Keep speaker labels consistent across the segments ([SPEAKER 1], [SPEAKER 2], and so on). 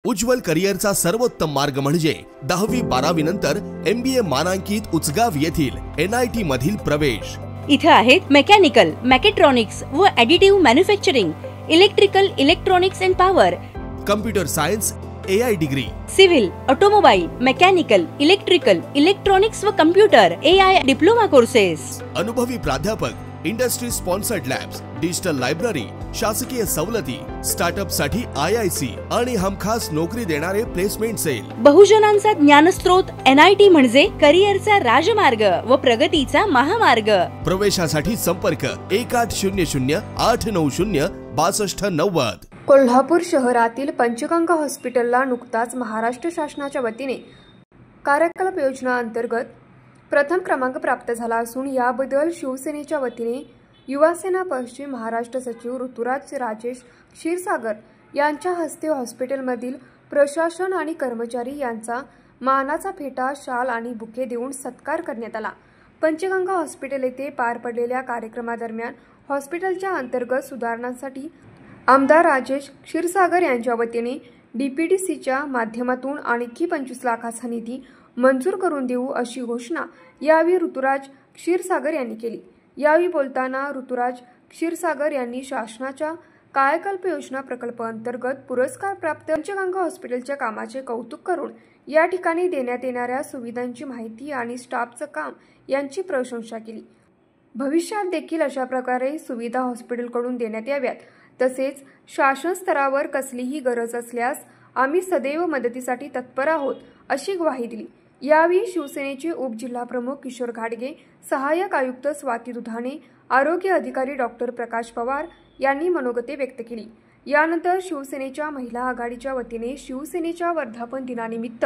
[SPEAKER 1] उज्ज्वल करिअरचा सर्वोत्तम मार्ग म्हणजे 10वी-12वी नंतर MBA मानांकित उचगाव येथील NIT मधील प्रवेश।
[SPEAKER 2] इथे आहेत मेकॅनिकल, मॅकेट्रॉनिक्स व additive manufacturing, electrical, electronics and power,
[SPEAKER 1] computer science, AI degree,
[SPEAKER 2] civil, automobile, mechanical, electrical, electronics व कम्प्युटर AI डिप्लोमा कोर्सेस,
[SPEAKER 1] अनुभवी प्राध्यापक, industry sponsored labs, digital library, शासकीय सवलती, स्टार्टअप साठी IIC आणि हमखास नोकरी देणारे प्लेसमेंट सेल।
[SPEAKER 2] बहुजनांचा ज्ञानस्रोत NIT म्हणजे करिअरचा राजमार्ग व प्रगतीचा महामार्ग।
[SPEAKER 1] प्रवेशासाठी संपर्क 1800-890-6290।
[SPEAKER 3] कोल्हापूर शहरातील पंचगंगा हॉस्पिटलला नुकताच महाराष्ट्र शासनाच्या वतीने कार्यकल्प योजना अंतर्गत प्रथम क्रमांक प्राप्त झाला असून याबद्दल शिवसेनेच्या वतीने युवासेना पश्चिम महाराष्ट्र सचिव ऋतुराज राजेश क्षीरसागर यांच्या हस्ते हॉस्पिटलमधील प्रशासन आणि कर्मचारी यांचा मानाचा फेटा, शाल आणि बुके देऊन सत्कार करण्यात आला। पंचगंगा हॉस्पिटल येथे पार पडलेल्या कार्यक्रमादरम्यान हॉस्पिटलच्या अंतर्गत सुधारणांसाठी आमदार राजेश क्षीरसागर यांच्या वतीने DPDCच्या माध्यमातून आणखी 25 लाखाचा निधी मंजूर करून देऊ अशी घोषणा यावेळी ऋतुराज क्षीरसागर यांनी केली। यावेळी बोलताना ऋतुराज क्षीरसागर यांनी शासनाच्या कायाकल्प योजना प्रकल्प अंतर्गत पुरस्कार प्राप्त पंचगंगा हॉस्पिटलच्या कामाचे कौतुक करून या ठिकाणी देण्यात येणाऱ्या सुविधांची माहिती आणि स्टाफचं काम यांची प्रशंसा केली। भविष्यात देखील अशा प्रकारे सुविधा हॉस्पिटलकडून देण्यात याव्यात, तसेच शासन स्तरावर कसलीही गरज असल्यास आम्ही सदैव मदतीसाठी तत्पर आहोत अशी ग्वाही दिली। यावेळी शिवसेनेचे उपजिल्हाप्रमुख किशोर घाडगे, सहाय्यक आयुक्त स्वाती दुधाणे, आरोग्य अधिकारी डॉक्टर प्रकाश पवार यांनी मनोगते व्यक्त केली। यानंतर शिवसेनेच्या महिला आघाडीच्या वतीने शिवसेनेच्या वर्धापन दिनानिमित्त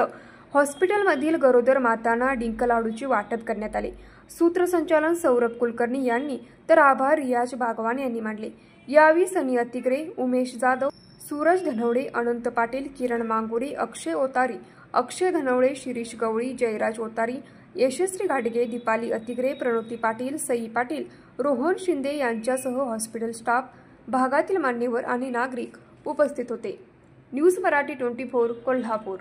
[SPEAKER 3] हॉस्पिटलमधील गरोदर मातांना डिंक लाडूचे वाटप करण्यात आले। सूत्रसंचालन सौरभ कुलकर्णी यांनी तर आभार रियाज बागवान यांनी मानले। यावेळी सनी अतिग्रे, उमेश जाधव, सूरज धनवडे, अनंत पाटील, किरण मांगुरे, अक्षय ओतारी, अक्षय धनवडे, शिरीष गवळी, जयराज ओतारी, यशस्वी घाडगे, दीपाली अतिग्रे, प्रणोती पाटील, सई पाटील, रोहन शिंदे यांच्यासह हॉस्पिटल स्टाफ, भागातील मान्यवर आणि नागरिक उपस्थित होते। न्यूज मराठी 24 कोल्हापूर।